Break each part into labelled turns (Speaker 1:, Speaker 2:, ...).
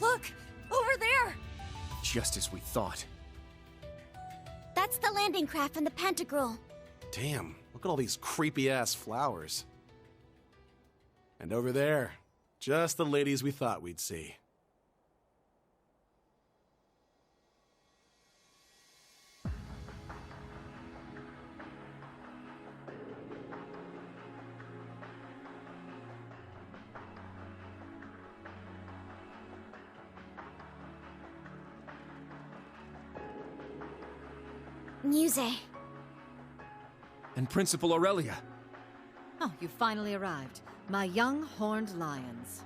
Speaker 1: Look! Over there!
Speaker 2: Just as we thought.
Speaker 1: That's the landing craft from the Pantagruel.
Speaker 3: Damn, look at all these creepy-ass flowers. And over there, just the ladies we thought we'd see.
Speaker 1: Muse.
Speaker 2: And Principal Aurelia.
Speaker 4: Oh, you finally arrived. My young horned lions.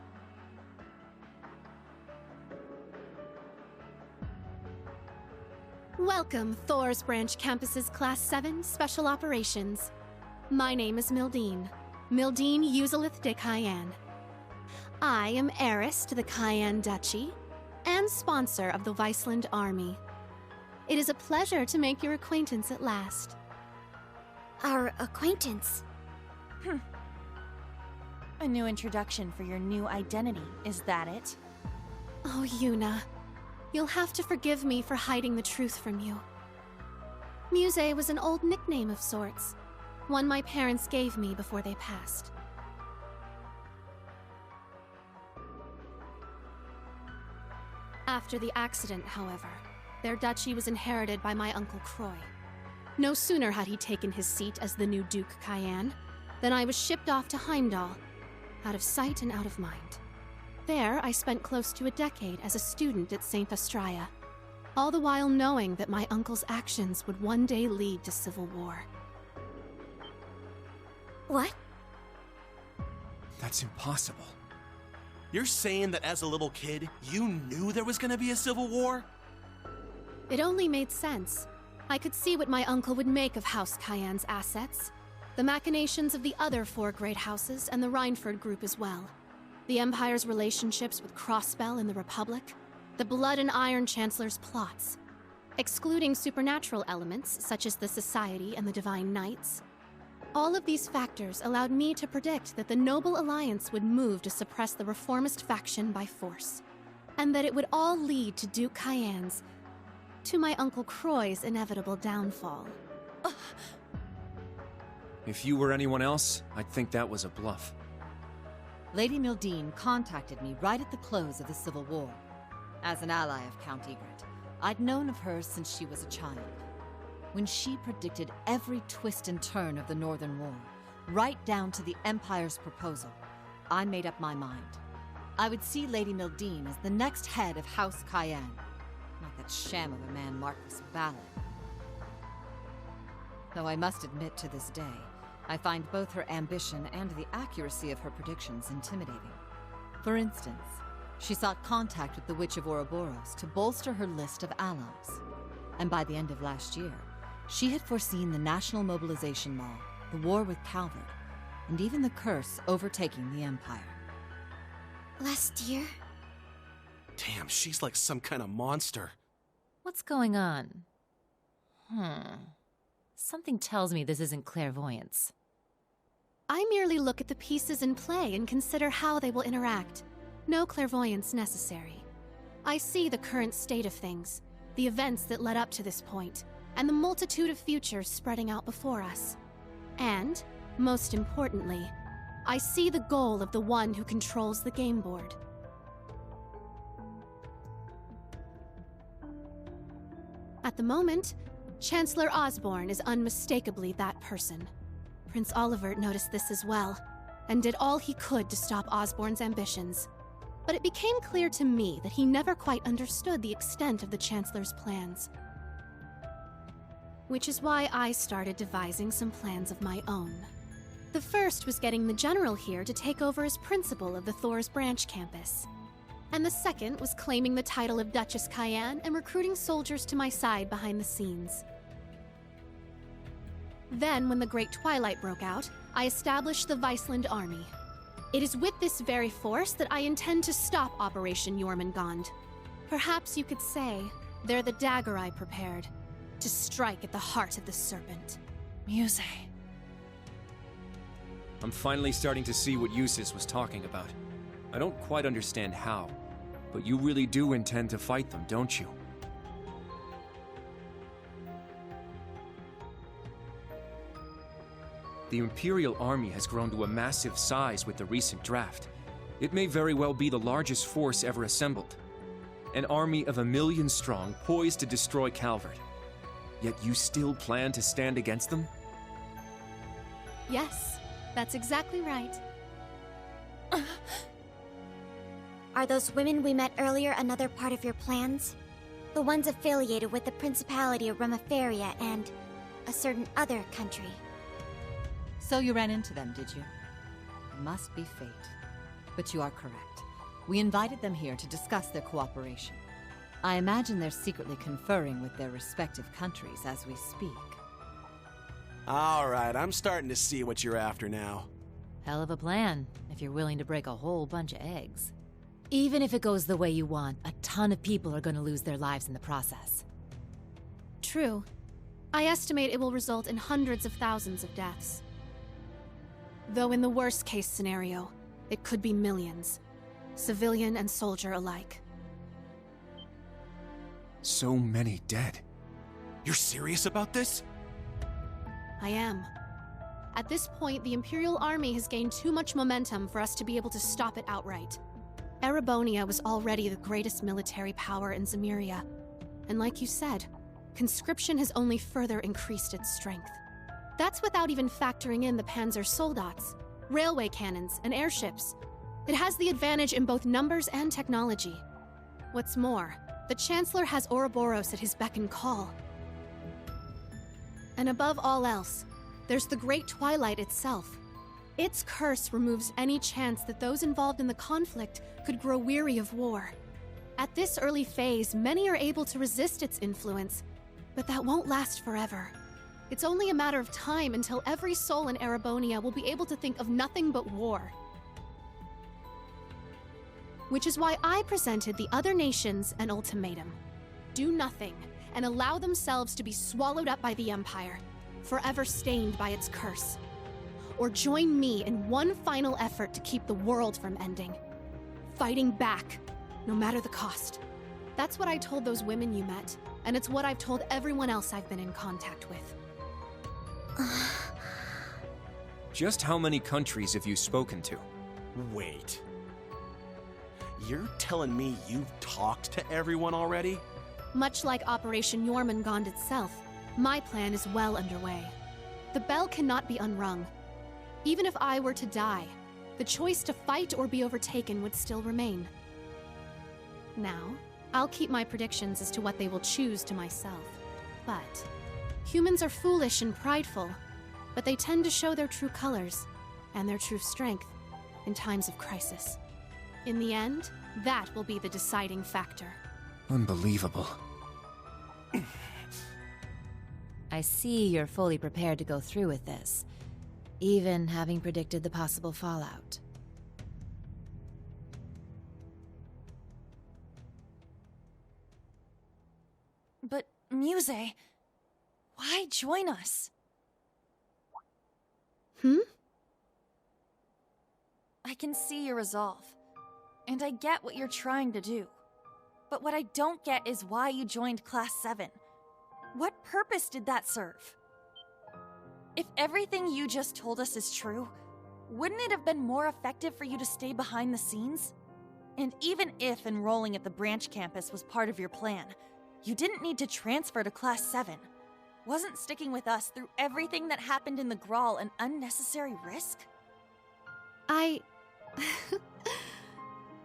Speaker 5: Welcome, Thor's Branch Campus's Class 7 Special Operations. My name is Mildine Uzalith de Cayenne. I am heiress to the Cayenne Duchy and sponsor of the Viceland Army. It is a pleasure to make your acquaintance at last.
Speaker 1: Our acquaintance.
Speaker 6: A new introduction for your new identity, is that it?
Speaker 5: Oh, Yuna. You'll have to forgive me for hiding the truth from you. Muse was an old nickname of sorts, one my parents gave me before they passed. After the accident, however, their duchy was inherited by my Uncle Croy. No sooner had he taken his seat as the new Duke Cayenne than I was shipped off to Heimdall, out of sight and out of mind. There, I spent close to a decade as a student at St. Astraea, all the while knowing that my uncle's actions would one day lead to civil war.
Speaker 1: What?
Speaker 2: That's impossible.
Speaker 3: You're saying that as a little kid, you knew there was gonna be a civil war?
Speaker 5: It only made sense. I could see what my uncle would make of House Cayenne's assets, the machinations of the other 4 great houses, and the Rhineford group as well. The Empire's relationships with Crossbell and the Republic, the Blood and Iron Chancellor's plots. Excluding supernatural elements, such as the Society and the Divine Knights. All of these factors allowed me to predict that the Noble Alliance would move to suppress the reformist faction by force, and that it would all lead to Duke Cayenne's, to my Uncle Croy's inevitable downfall.
Speaker 2: If you were anyone else, I'd think that was a bluff.
Speaker 4: Lady Mildine contacted me right at the close of the Civil War. As an ally of Count Egret, I'd known of her since she was a child. When she predicted every twist and turn of the Northern War, right down to the Empire's proposal, I made up my mind. I would see Lady Mildine as the next head of House Cayenne, not that sham of a man Marquis Ballin. Though I must admit to this day, I find both her ambition and the accuracy of her predictions intimidating. For instance, she sought contact with the Witch of Ouroboros to bolster her list of allies. And by the end of last year, she had foreseen the National Mobilization Law, the war with Calvert, and even the curse overtaking the Empire.
Speaker 1: Last year?
Speaker 3: Damn, she's like some kind of monster.
Speaker 7: What's going on? Something tells me this isn't clairvoyance.
Speaker 5: I merely look at the pieces in play and consider how they will interact. No clairvoyance necessary. I see the current state of things, the events that led up to this point, and the multitude of futures spreading out before us. And, most importantly, I see the goal of the one who controls the game board. At the moment, Chancellor Osborne is unmistakably that person. Prince Olivert noticed this as well, and did all he could to stop Osborne's ambitions. But it became clear to me that he never quite understood the extent of the Chancellor's plans. Which is why I started devising some plans of my own. The first was getting the General here to take over as principal of the Thor's Branch campus. And the second was claiming the title of Duchess Cayenne and recruiting soldiers to my side behind the scenes. Then, when the Great Twilight broke out, I established the Viceland Army. It is with this very force that I intend to stop Operation Jormungand. Perhaps you could say they're the dagger I prepared, to strike at the heart of the serpent.
Speaker 6: Muse.
Speaker 2: I'm finally starting to see what Eustace was talking about. I don't quite understand how, But you really do intend to fight them, don't you? The Imperial Army has grown to a massive size with the recent draft. It may very well be the largest force ever assembled. An army of 1 million strong, poised to destroy Calvert. Yet you still plan to stand against them?
Speaker 5: Yes, that's exactly right.
Speaker 1: Are those women we met earlier another part of your plans? The ones affiliated with the Principality of Remiferia and a certain other country.
Speaker 4: So you ran into them, did you? Must be fate. But you are correct. We invited them here to discuss their cooperation. I imagine they're secretly conferring with their respective countries as we speak.
Speaker 3: All right, I'm starting to see what you're after now.
Speaker 7: Hell of a plan, if you're willing to break a whole bunch of eggs. Even if it goes the way you want, a ton of people are going to lose their lives in the process.
Speaker 5: True. I estimate it will result in hundreds of thousands of deaths. Though in the worst case scenario, it could be millions. Civilian and soldier alike.
Speaker 2: So many dead.
Speaker 3: You're serious about this?
Speaker 5: I am. At this point, the Imperial Army has gained too much momentum for us to be able to stop it outright. Erebonia was already the greatest military power in Zemuria, and like you said, conscription has only further increased its strength. That's without even factoring in the Panzer Soldats, railway cannons, and airships. It has the advantage in both numbers and technology. What's more, the Chancellor has Ouroboros at his beck and call. And above all else, there's the Great Twilight itself. Its curse removes any chance that those involved in the conflict could grow weary of war. At this early phase, many are able to resist its influence, but that won't last forever. It's only a matter of time until every soul in Erebonia will be able to think of nothing but war. Which is why I presented the other nations an ultimatum. Do nothing, and allow themselves to be swallowed up by the Empire, forever stained by its curse. Or join me in one final effort to keep the world from ending. Fighting back, no matter the cost. That's what I told those women you met, and it's what I've told everyone else I've been in contact with.
Speaker 2: Just how many countries have you spoken to?
Speaker 3: Wait. You're telling me you've talked to everyone already?
Speaker 5: Much like Operation Jormungand itself, my plan is well underway. The bell cannot be unrung. Even if I were to die, the choice to fight or be overtaken would still remain. Now, I'll keep my predictions as to what they will choose to myself. But humans are foolish and prideful, but they tend to show their true colors and their true strength in times of crisis. In the end, that will be the deciding factor.
Speaker 2: Unbelievable.
Speaker 7: I see you're fully prepared to go through with this, even having predicted the possible fallout.
Speaker 6: But, Muse, why join us? I can see your resolve, and I get what you're trying to do. But what I don't get is why you joined Class 7. What purpose did that serve? If everything you just told us is true, wouldn't it have been more effective for you to stay behind the scenes? And even if enrolling at the branch campus was part of your plan, you didn't need to transfer to Class 7. Wasn't sticking with us through everything that happened in the Grawl an unnecessary risk?
Speaker 5: I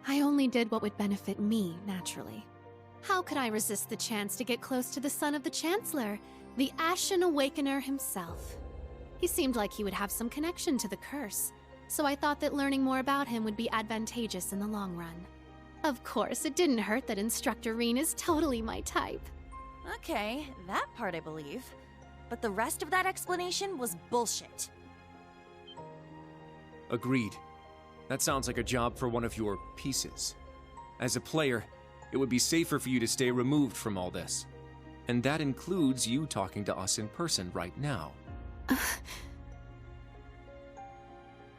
Speaker 5: only did what would benefit me, naturally. How could I resist the chance to get close to the son of the Chancellor, the Ashen Awakener himself? He seemed like he would have some connection to the curse, so I thought that learning more about him would be advantageous in the long run. Of course, it didn't hurt that Instructor Rean is totally my type.
Speaker 6: Okay, that part I believe. But the rest of that explanation was bullshit.
Speaker 2: Agreed. That sounds like a job for one of your pieces. As a player, it would be safer for you to stay removed from all this. And that includes you talking to us in person right now.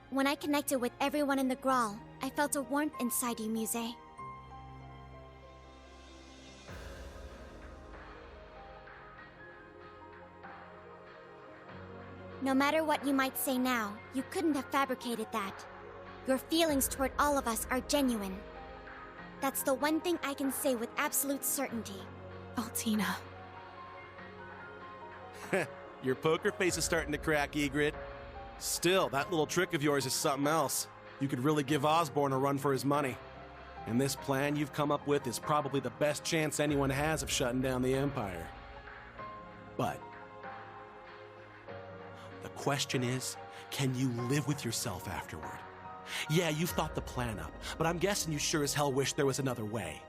Speaker 1: When I connected with everyone in the Grawl, I felt a warmth inside you, Muse. No matter what you might say now, you couldn't have fabricated that. Your feelings toward all of us are genuine. That's the one thing I can say with absolute certainty.
Speaker 5: Altina.
Speaker 3: Your poker face is starting to crack, Egret. Still, that little trick of yours is something else. You could really give Osborne a run for his money. And this plan you've come up with is probably the best chance anyone has of shutting down the Empire. But the question is, can you live with yourself afterward? Yeah, you've thought the plan up, but I'm guessing you sure as hell wish there was another way.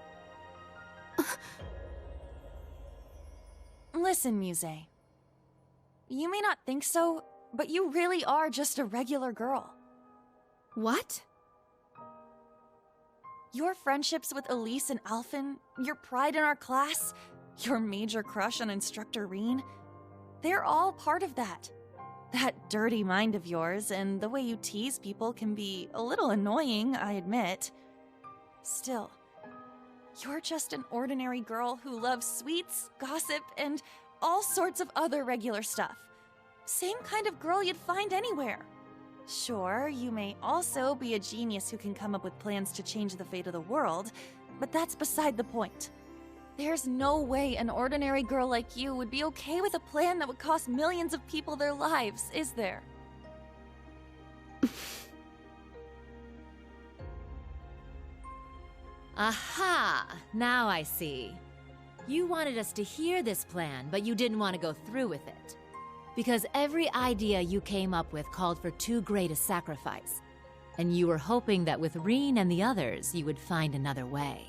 Speaker 6: Listen, Muse. You may not think so, but you really are just a regular girl.
Speaker 5: What?
Speaker 6: Your friendships with Elise and Alphen, your pride in our class, your major crush on Instructor Rean, they're all part of that. That dirty mind of yours and the way you tease people can be a little annoying, I admit. Still, you're just an ordinary girl who loves sweets, gossip, and all sorts of other regular stuff. Same kind of girl you'd find anywhere. Sure, you may also be a genius who can come up with plans to change the fate of the world, but that's beside the point. There's no way an ordinary girl like you would be okay with a plan that would cost millions of people their lives, is there?
Speaker 7: Aha! Now I see. You wanted us to hear this plan, but you didn't want to go through with it. Because every idea you came up with called for too great a sacrifice. And you were hoping that with Rean and the others, you would find another way.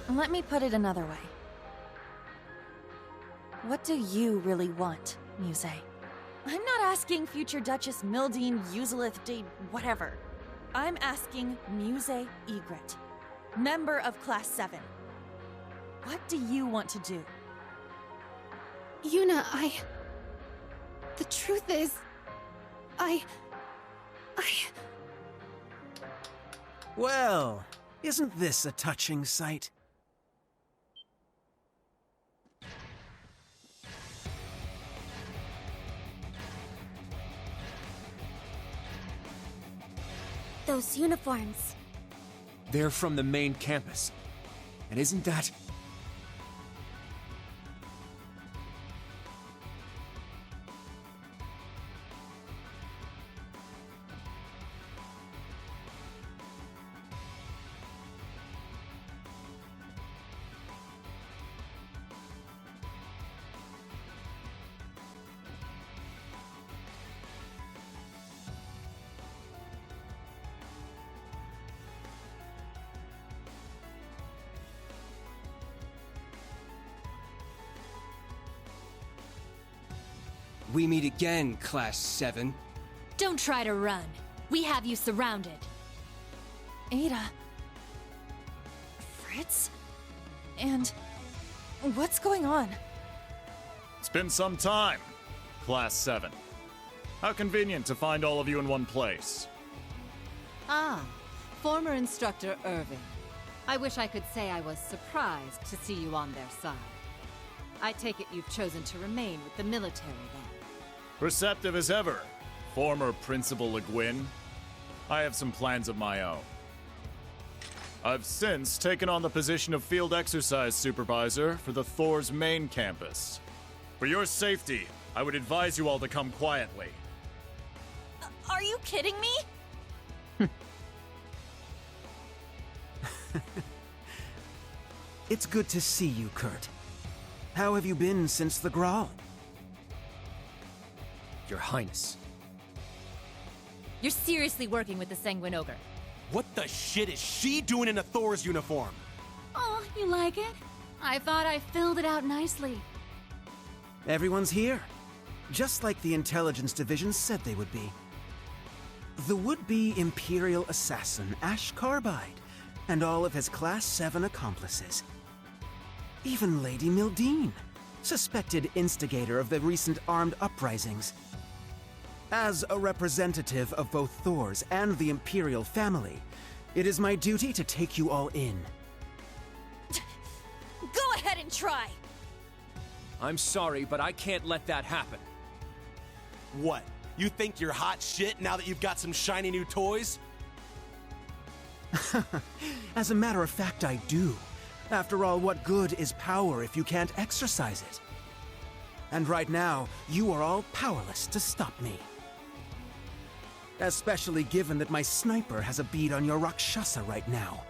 Speaker 6: Let me put it another way. What do you really want, Muse? I'm not asking future Duchess Mildine, Uselith, Dade, whatever. I'm asking Muse Egret, member of Class 7. What do you want to do?
Speaker 5: Yuna, the truth is,
Speaker 8: Well, isn't this a touching sight?
Speaker 1: Those uniforms.
Speaker 2: They're from the main campus. And isn't that...
Speaker 9: We meet again, Class 7.
Speaker 10: Don't try to run. We have you surrounded.
Speaker 6: Ada. Fritz? And what's going on?
Speaker 11: It's been some time, Class 7. How convenient to find all of you in one place.
Speaker 4: Ah, former instructor Irving. I wish I could say I was surprised to see you on their side. I take it you've chosen to remain with the military then.
Speaker 11: Receptive as ever, former Principal Le Guin. I have some plans of my own. I've since taken on the position of Field Exercise Supervisor for the Thor's main campus. For your safety, I would advise you all to come quietly.
Speaker 6: Are you kidding me?
Speaker 8: It's good to see you, Kurt. How have you been since the Grawl?
Speaker 2: Your Highness.
Speaker 7: You're seriously working with the Sanguine Ogre.
Speaker 3: What the shit is she doing in a Thor's uniform?
Speaker 10: Oh, you like it? I thought I filled it out nicely.
Speaker 8: Everyone's here, just like the intelligence division said they would be. The would-be Imperial assassin Ash Carbide, and all of his Class 7 accomplices. Even Lady Mildine, suspected instigator of the recent armed uprisings. As a representative of both Thor's and the Imperial family, it is my duty to take you all in.
Speaker 6: Go ahead and try!
Speaker 2: I'm sorry, but I can't let that happen.
Speaker 3: What? You think you're hot shit now that you've got some shiny new toys?
Speaker 8: As a matter of fact, I do. After all, what good is power if you can't exercise it? And right now, you are all powerless to stop me. Especially given that my sniper has a bead on your Rakshasa right now.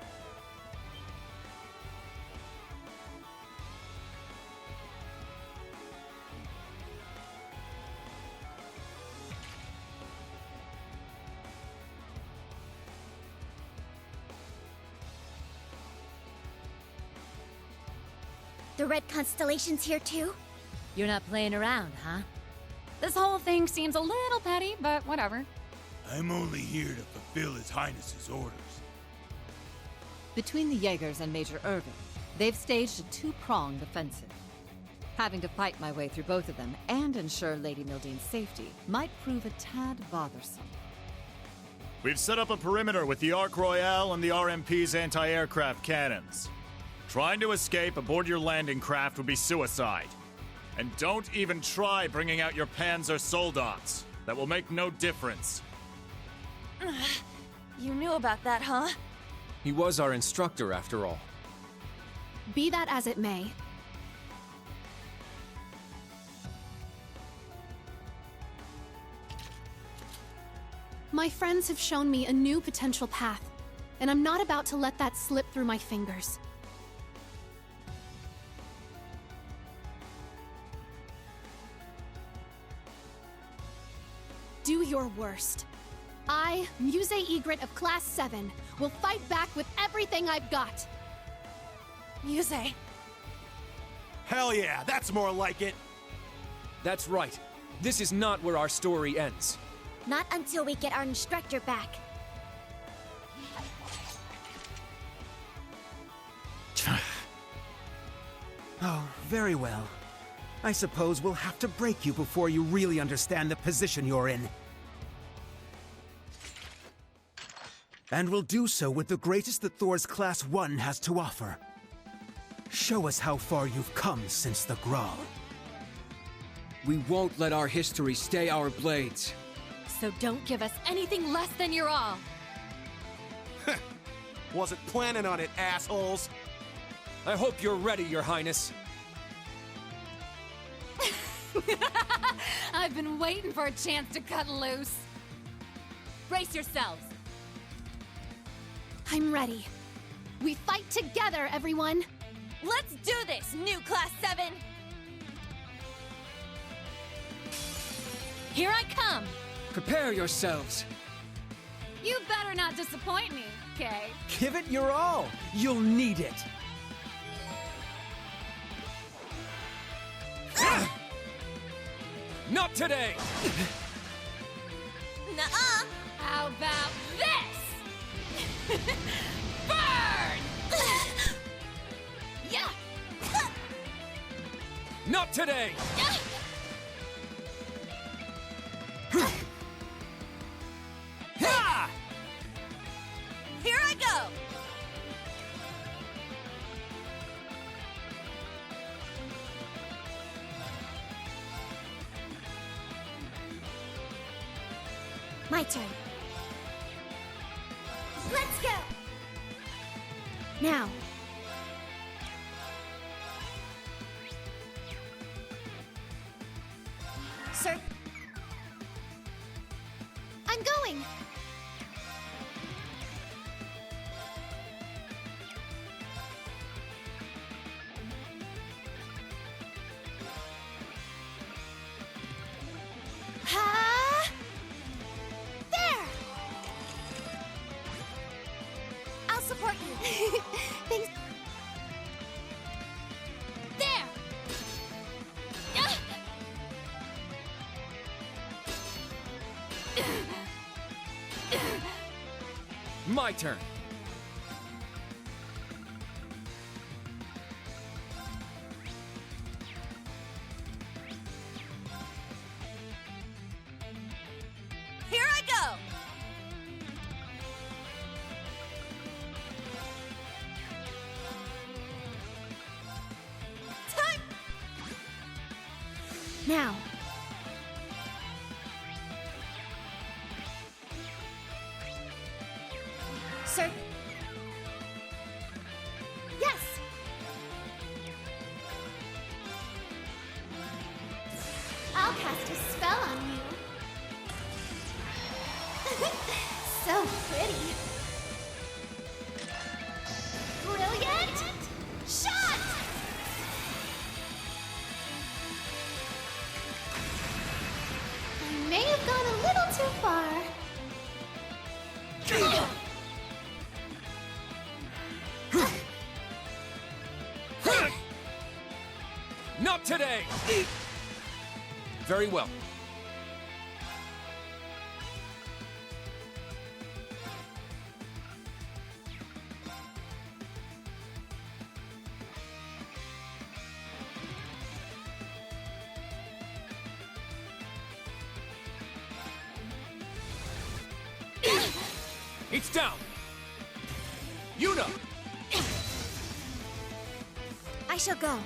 Speaker 1: The red constellation's here too?
Speaker 7: You're not playing around, huh?
Speaker 10: This whole thing seems a little petty, but whatever.
Speaker 12: I'm only here to fulfill His Highness's orders.
Speaker 4: Between the Jaegers and Major Irving, they've staged a two-pronged offensive. Having to fight my way through both of them and ensure Lady Mildene's safety might prove a tad bothersome.
Speaker 11: We've set up a perimeter with the Ark Royale and the RMP's anti-aircraft cannons. Trying to escape aboard your landing craft would be suicide. And don't even try bringing out your Panzer Soldats. That will make no difference.
Speaker 6: You knew about that, huh?
Speaker 2: He was our instructor, after all.
Speaker 5: Be that as it may. My friends have shown me a new potential path, and I'm not about to let that slip through my fingers. Do your worst. I, Muse Egret of Class 7, will fight back with everything I've got.
Speaker 6: Muse.
Speaker 3: Hell yeah, that's more like it.
Speaker 2: That's right. This is not where our story ends.
Speaker 1: Not until we get our instructor back.
Speaker 8: Oh, very well. I suppose we'll have to break you before you really understand the position you're in. And we'll do so with the greatest that Thor's Class 1 has to offer. Show us how far you've come since the Grawl.
Speaker 9: We won't let our history stay our blades.
Speaker 10: So don't give us anything less than your all.
Speaker 3: Wasn't planning on it, assholes.
Speaker 2: I hope you're ready, Your Highness.
Speaker 10: I've been waiting for a chance to cut loose. Brace yourselves.
Speaker 5: I'm ready. We fight together, everyone!
Speaker 6: Let's do this, new Class 7!
Speaker 10: Here I come!
Speaker 9: Prepare yourselves.
Speaker 10: You better not disappoint me, Kay.
Speaker 8: Give it your all! You'll need it!
Speaker 2: Not today!
Speaker 6: Nuh-uh!
Speaker 10: How about this? Burn!
Speaker 6: Yeah!
Speaker 2: Not today! Ha!
Speaker 6: Here I go!
Speaker 1: My turn. Let's go! Now. Sir. I'm going! Ha! There! I'll support you. Thanks. There! Ah!
Speaker 2: My turn.
Speaker 1: Now. Sir. Yes! I'll cast a spell on you. So pretty. Brilliant shot! I may have gone a little too far.
Speaker 2: Not today! Very well. It's down! Yuna!
Speaker 1: I shall go.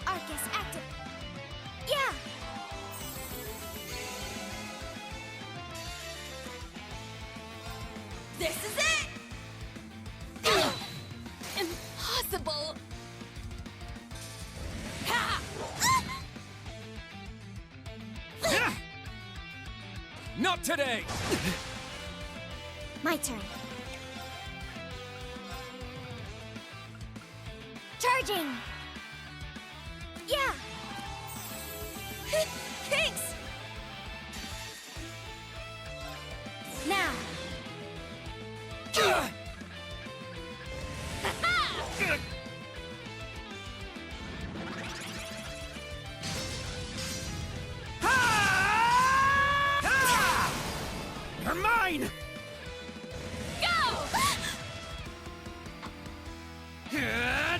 Speaker 1: Arcus, active. Yeah!
Speaker 10: This is it! Impossible! Ha!
Speaker 2: Not today!
Speaker 1: My turn. Charging! Yeah! Thanks! Now!
Speaker 8: You're mine!
Speaker 10: Go!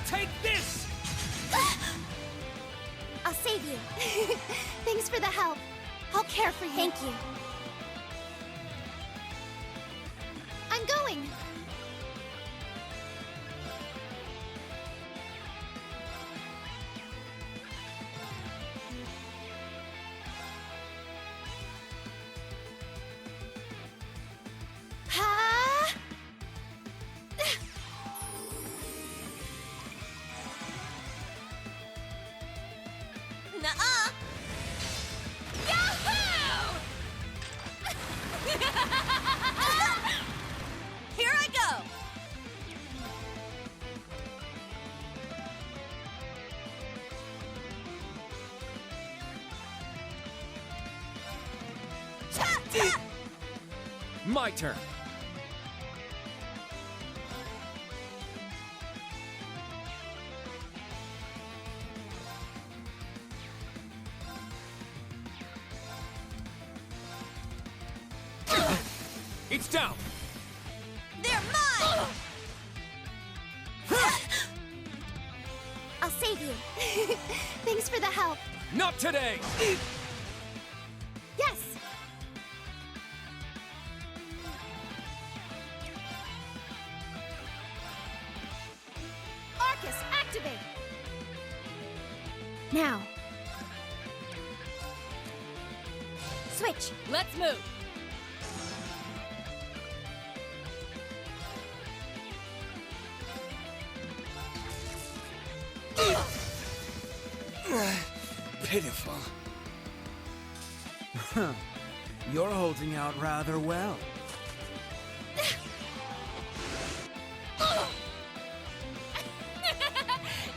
Speaker 8: Take this!
Speaker 1: I'll save you. Thanks for the help. I'll care for you. Thank you. I'm going. Ha!
Speaker 10: Nuh-uh! Yahoo! Here I go!
Speaker 2: My turn. It's down!
Speaker 10: They're mine!
Speaker 1: I'll save you. Thanks for the help.
Speaker 2: Not today!
Speaker 1: Yes! Arcus, activate! Now. Switch.
Speaker 10: Let's move!
Speaker 8: Pitiful. You're holding out rather well.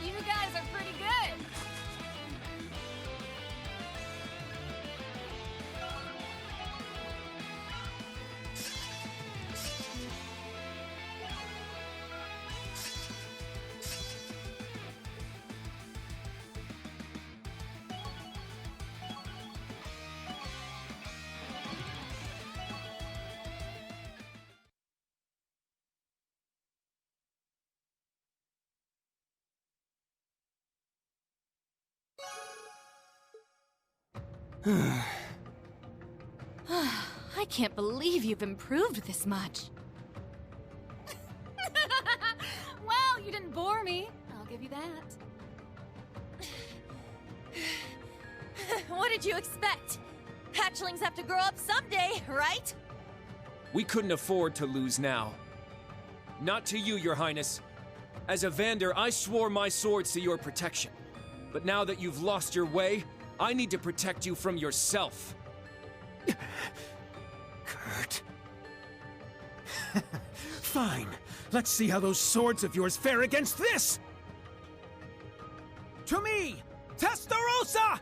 Speaker 10: You guys are pretty good!
Speaker 6: I can't believe you've improved this much.
Speaker 10: You didn't bore me. I'll give you that.
Speaker 6: What did you expect? Hatchlings have to grow up someday, right?
Speaker 2: We couldn't afford to lose now. Not to you, Your Highness. As a Vander, I swore my swords to your protection. But now that you've lost your way, I need to protect you from yourself.
Speaker 8: Kurt. Fine. Let's see how those swords of yours fare against this! To me, Testarossa!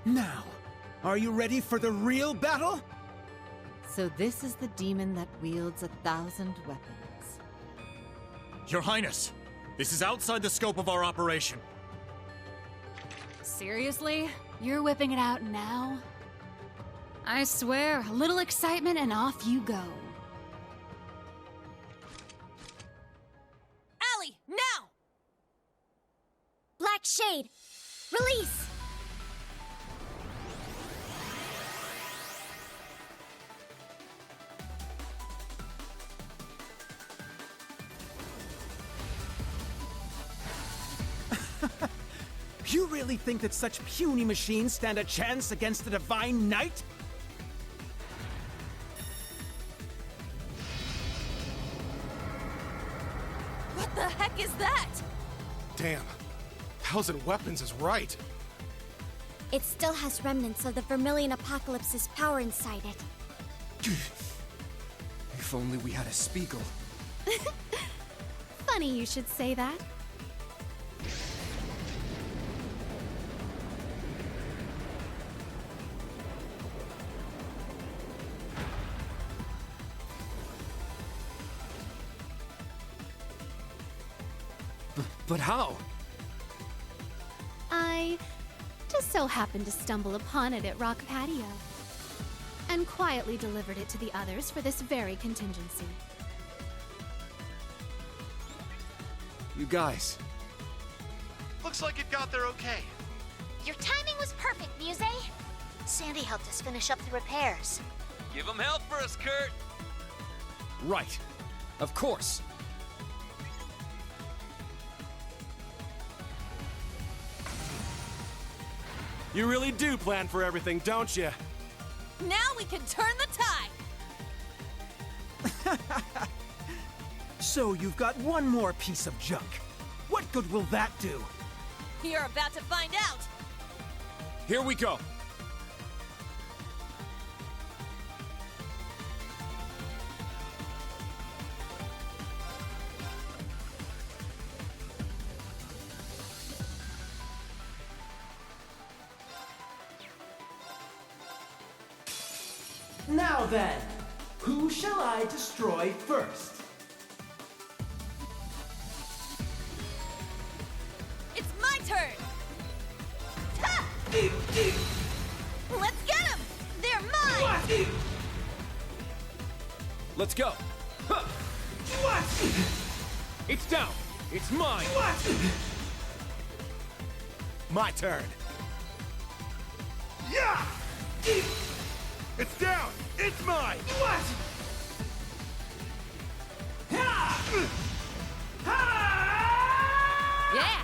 Speaker 8: Now, are you ready for the real battle?
Speaker 4: So this is the demon that wields 1,000 weapons.
Speaker 11: Your Highness, this is outside the scope of our operation.
Speaker 5: Seriously? You're whipping it out now? I swear, a little excitement and off you go.
Speaker 6: Allie, now!
Speaker 1: Black Shade, release!
Speaker 8: You really think that such puny machines stand a chance against the Divine Knight?
Speaker 6: What the heck is that?
Speaker 3: Damn. 1,000 weapons is right.
Speaker 1: It still has remnants of the Vermilion Apocalypse's power inside it.
Speaker 2: If only we had a Spiegel.
Speaker 5: Funny you should say that.
Speaker 2: But how?
Speaker 5: I just so happened to stumble upon it at Rock Patio. And quietly delivered it to the others for this very contingency.
Speaker 2: You guys.
Speaker 13: Looks like it got there okay.
Speaker 14: Your timing was perfect, Muse. Sandy helped us finish up the repairs.
Speaker 15: Give them help for us, Kurt.
Speaker 2: Right. Of course.
Speaker 3: You really do plan for everything, don't you?
Speaker 6: Now we can turn the tide!
Speaker 8: So you've got one more piece of junk. What good will that do?
Speaker 6: You're about to find out!
Speaker 2: Here we go.
Speaker 8: Now then, who shall I destroy first?
Speaker 6: It's my turn! Ha! Let's get them! They're mine!
Speaker 2: Let's go. Huh. It's down. It's mine.
Speaker 3: My turn.
Speaker 12: Yeah! It's down! It's mine!
Speaker 8: What?
Speaker 10: Yeah!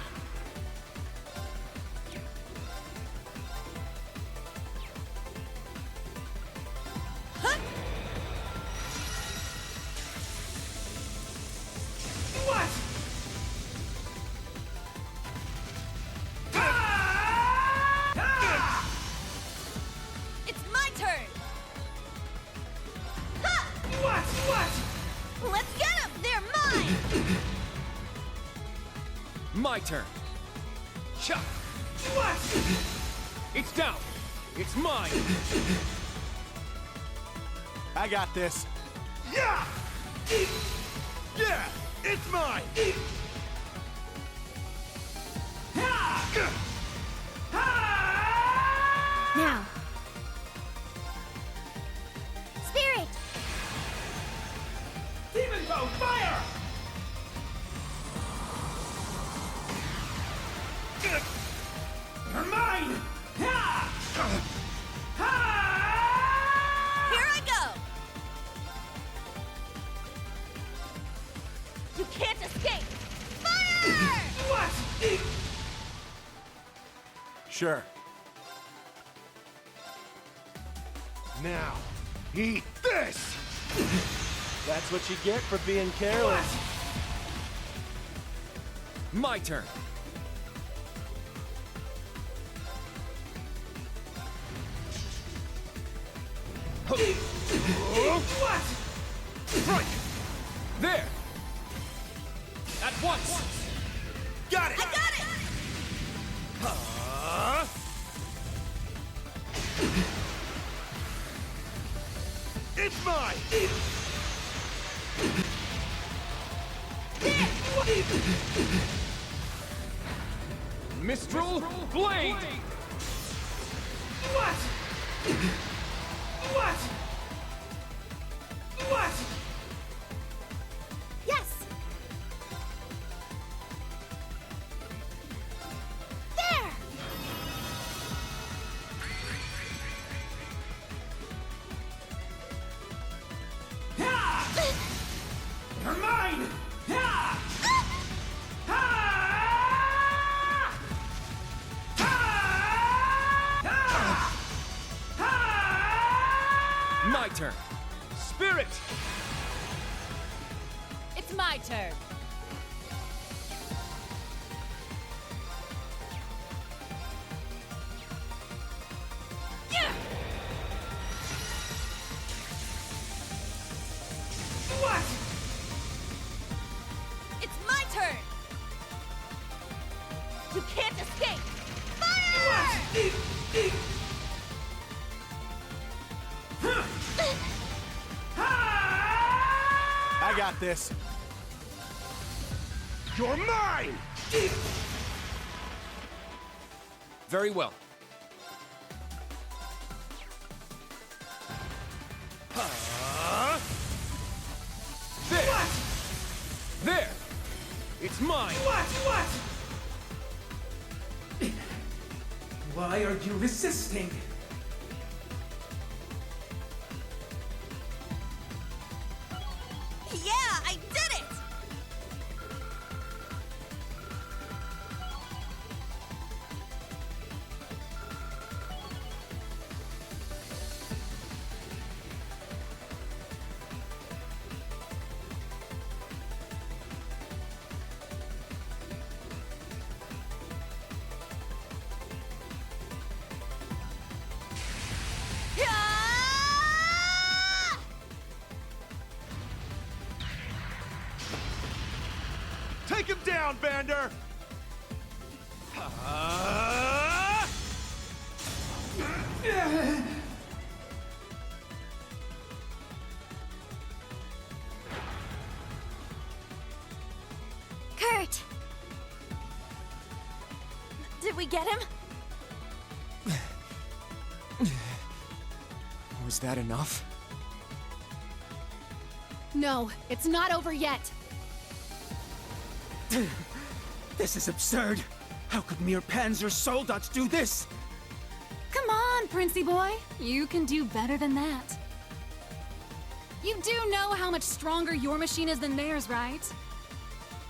Speaker 6: Huh?
Speaker 8: What?
Speaker 6: It's my turn! Ha!
Speaker 8: What?
Speaker 6: Let's get them! They're mine!
Speaker 2: My turn. Chuck.
Speaker 8: What?
Speaker 2: It's down. It's mine.
Speaker 3: I got this.
Speaker 12: Yeah! Yeah! It's mine!
Speaker 5: Now,
Speaker 3: Sure.
Speaker 12: Now, eat this!
Speaker 3: That's what you get for being careless.
Speaker 2: My turn.
Speaker 8: What?
Speaker 2: Strike! There! At once!
Speaker 12: Got it!
Speaker 10: I got it!
Speaker 12: It's mine!
Speaker 2: Mistral Blade!
Speaker 8: What? What? What?
Speaker 1: Yes! There!
Speaker 8: You're mine!
Speaker 2: My turn. Spirit!
Speaker 10: It's my turn. Yeah!
Speaker 8: What?
Speaker 10: It's my turn. You can't escape. Fire!
Speaker 8: What?
Speaker 3: I got this.
Speaker 12: You're mine!
Speaker 2: Very well. There!
Speaker 8: What?
Speaker 2: There! It's mine!
Speaker 8: What? Why are you resisting?
Speaker 10: Yeah, I did it!
Speaker 12: Take him down, Vander!
Speaker 1: Kurt!
Speaker 6: Did we get him?
Speaker 2: Was that enough?
Speaker 5: No, it's not over yet.
Speaker 8: This is absurd. How could mere Panzer Soldats do this?
Speaker 10: Come on, Princey boy. You can do better than that. You do know how much stronger your machine is than theirs, right?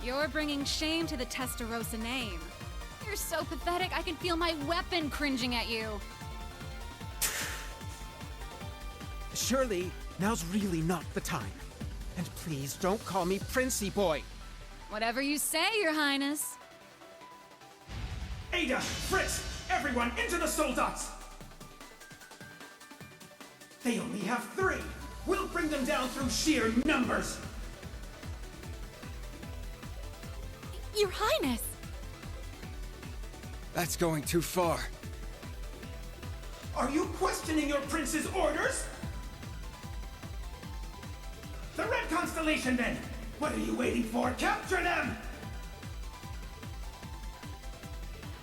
Speaker 10: You're bringing shame to the Testarossa name. You're so pathetic, I can feel my weapon cringing at you.
Speaker 8: Surely, now's really not the time. And please don't call me Princey Boy.
Speaker 10: Whatever you say, Your Highness.
Speaker 8: Ada, Fritz, everyone into the Soldats! They only have 3. We'll bring them down through sheer numbers.
Speaker 10: Your Highness!
Speaker 9: That's going too far.
Speaker 8: Are you questioning your prince's orders? The Red Constellation, then! What are you waiting for? Capture them!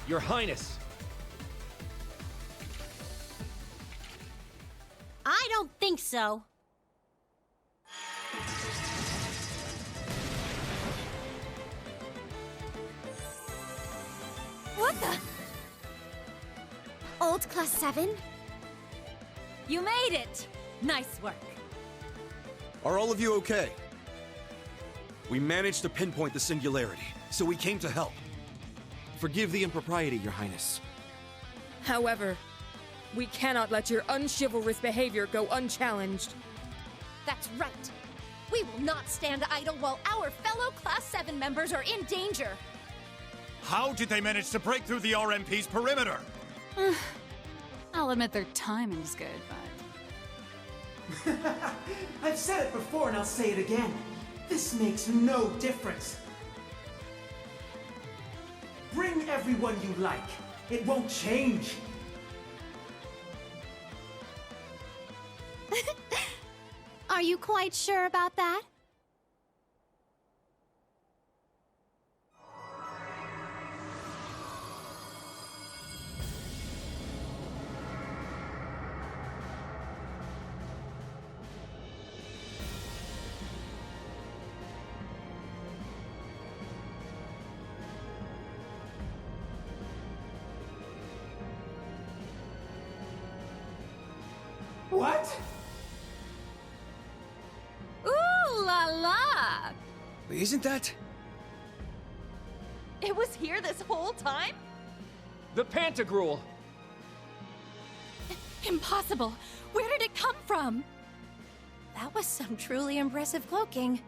Speaker 2: Your Highness!
Speaker 14: I don't think so.
Speaker 1: What the? Old Class 7?
Speaker 7: You made it! Nice work.
Speaker 16: Are all of you okay? We managed to pinpoint the singularity, so we came to help.
Speaker 3: Forgive the impropriety, Your Highness.
Speaker 17: However, we cannot let your unchivalrous behavior go unchallenged.
Speaker 18: That's right. We will not stand idle while our fellow Class 7 members are in danger.
Speaker 12: How did they manage to break through the RMP's perimeter?
Speaker 10: I'll admit their timing's good, but...
Speaker 8: I've said it before and I'll say it again. This makes no difference. Bring everyone you like. It won't change.
Speaker 1: Are you quite sure about that?
Speaker 8: What?
Speaker 6: Ooh la la!
Speaker 16: Isn't that?
Speaker 6: It was here this whole time?
Speaker 2: The Pantagruel!
Speaker 6: Impossible! Where did it come from?
Speaker 18: That was some truly impressive cloaking.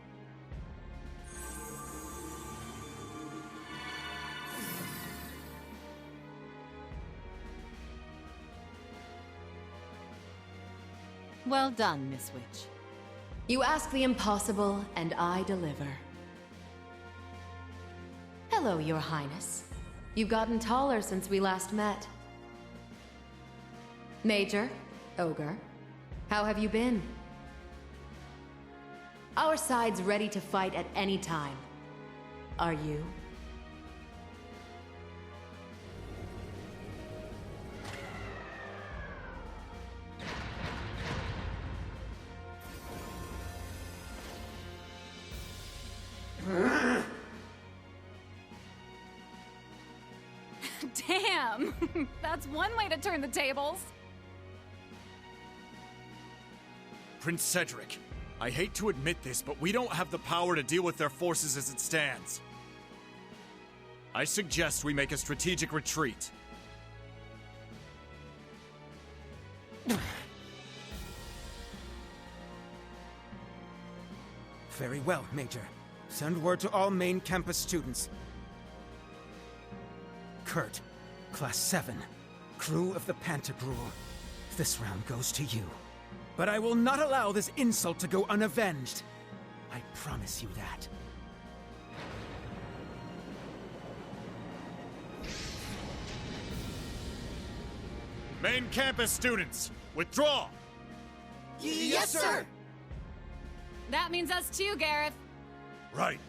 Speaker 4: Well done, Miss Witch. You ask the impossible, and I deliver. Hello, Your Highness. You've gotten taller since we last met. Major, Ogre, how have you been? Our side's ready to fight at any time. Are you?
Speaker 10: Damn! That's one way to turn the tables.
Speaker 11: Prince Cedric, I hate to admit this, but we don't have the power to deal with their forces as it stands. I suggest we make a strategic retreat.
Speaker 8: Very well, Major. Send word to all main campus students. Kurt, Class 7, crew of the Pantagruel. This round goes to you. But I will not allow this insult to go unavenged. I promise you that.
Speaker 11: Main campus students, withdraw!
Speaker 10: Yes, sir! That means us too, Gareth.
Speaker 12: Right.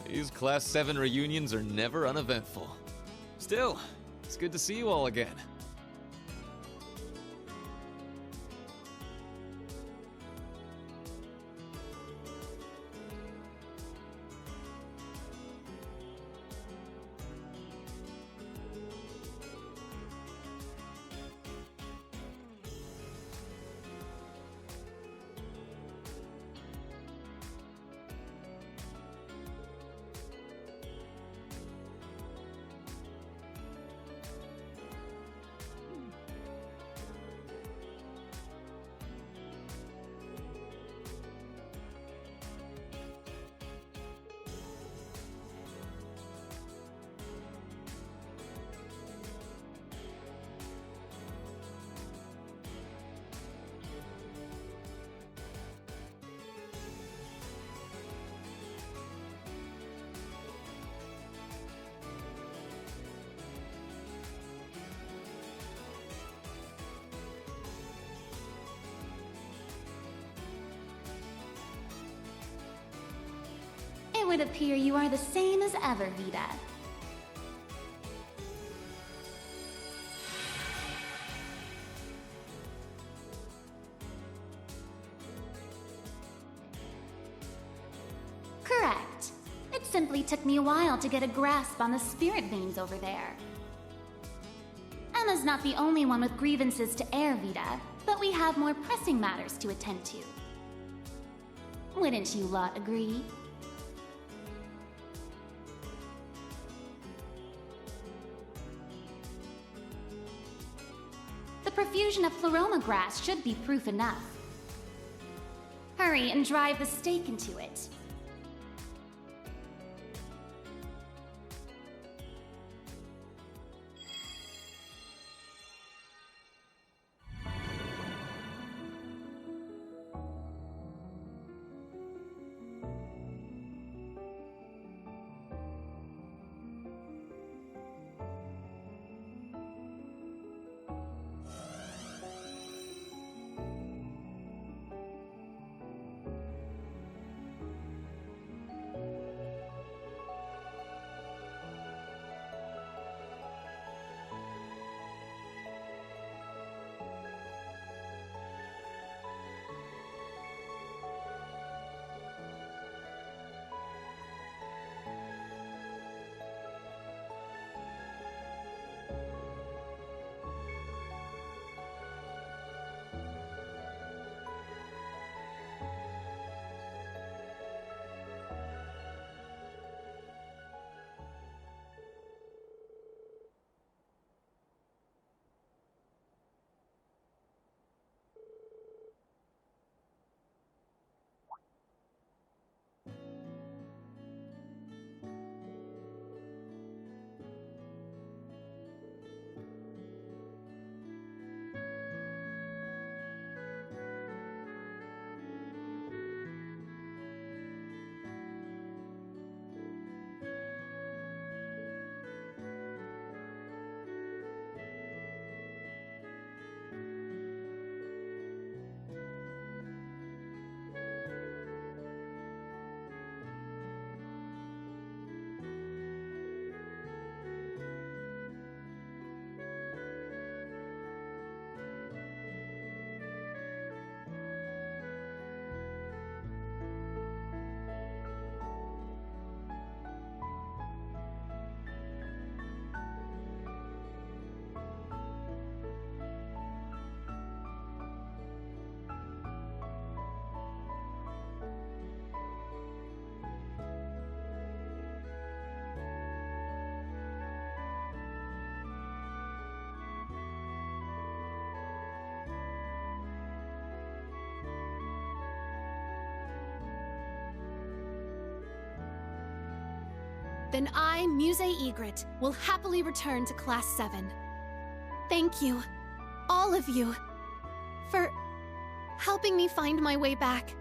Speaker 15: These Class 7 reunions are never uneventful. Still, it's good to see you all again.
Speaker 19: would appear you are the same as ever, Vida. Correct. It simply took me a while to get a grasp on the spirit veins over there. Emma's not the only one with grievances to air, Vida, but we have more pressing matters to attend to. Wouldn't you lot agree? The profusion of Pleroma grass should be proof enough. Hurry and drive the stake into it.
Speaker 5: Then I, Muse Egret, will happily return to Class 7. Thank you, all of you, for helping me find my way back.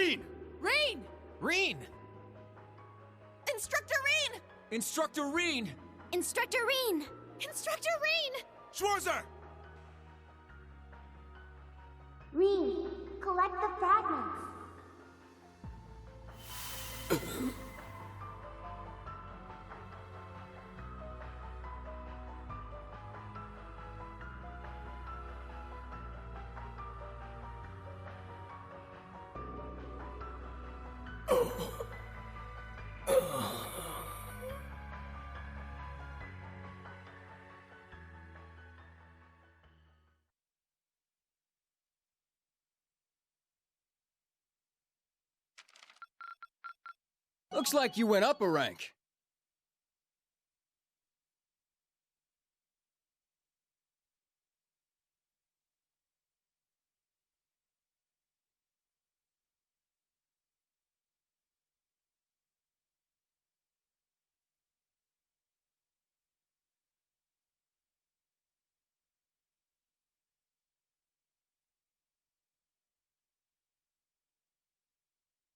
Speaker 12: Rean!
Speaker 10: Rean!
Speaker 2: Rean!
Speaker 6: Instructor Rean!
Speaker 2: Instructor Rean!
Speaker 1: Instructor Rean!
Speaker 6: Instructor Rean!
Speaker 12: Schwarzer!
Speaker 14: Rean, collect the fragments.
Speaker 9: Looks like you went up a rank.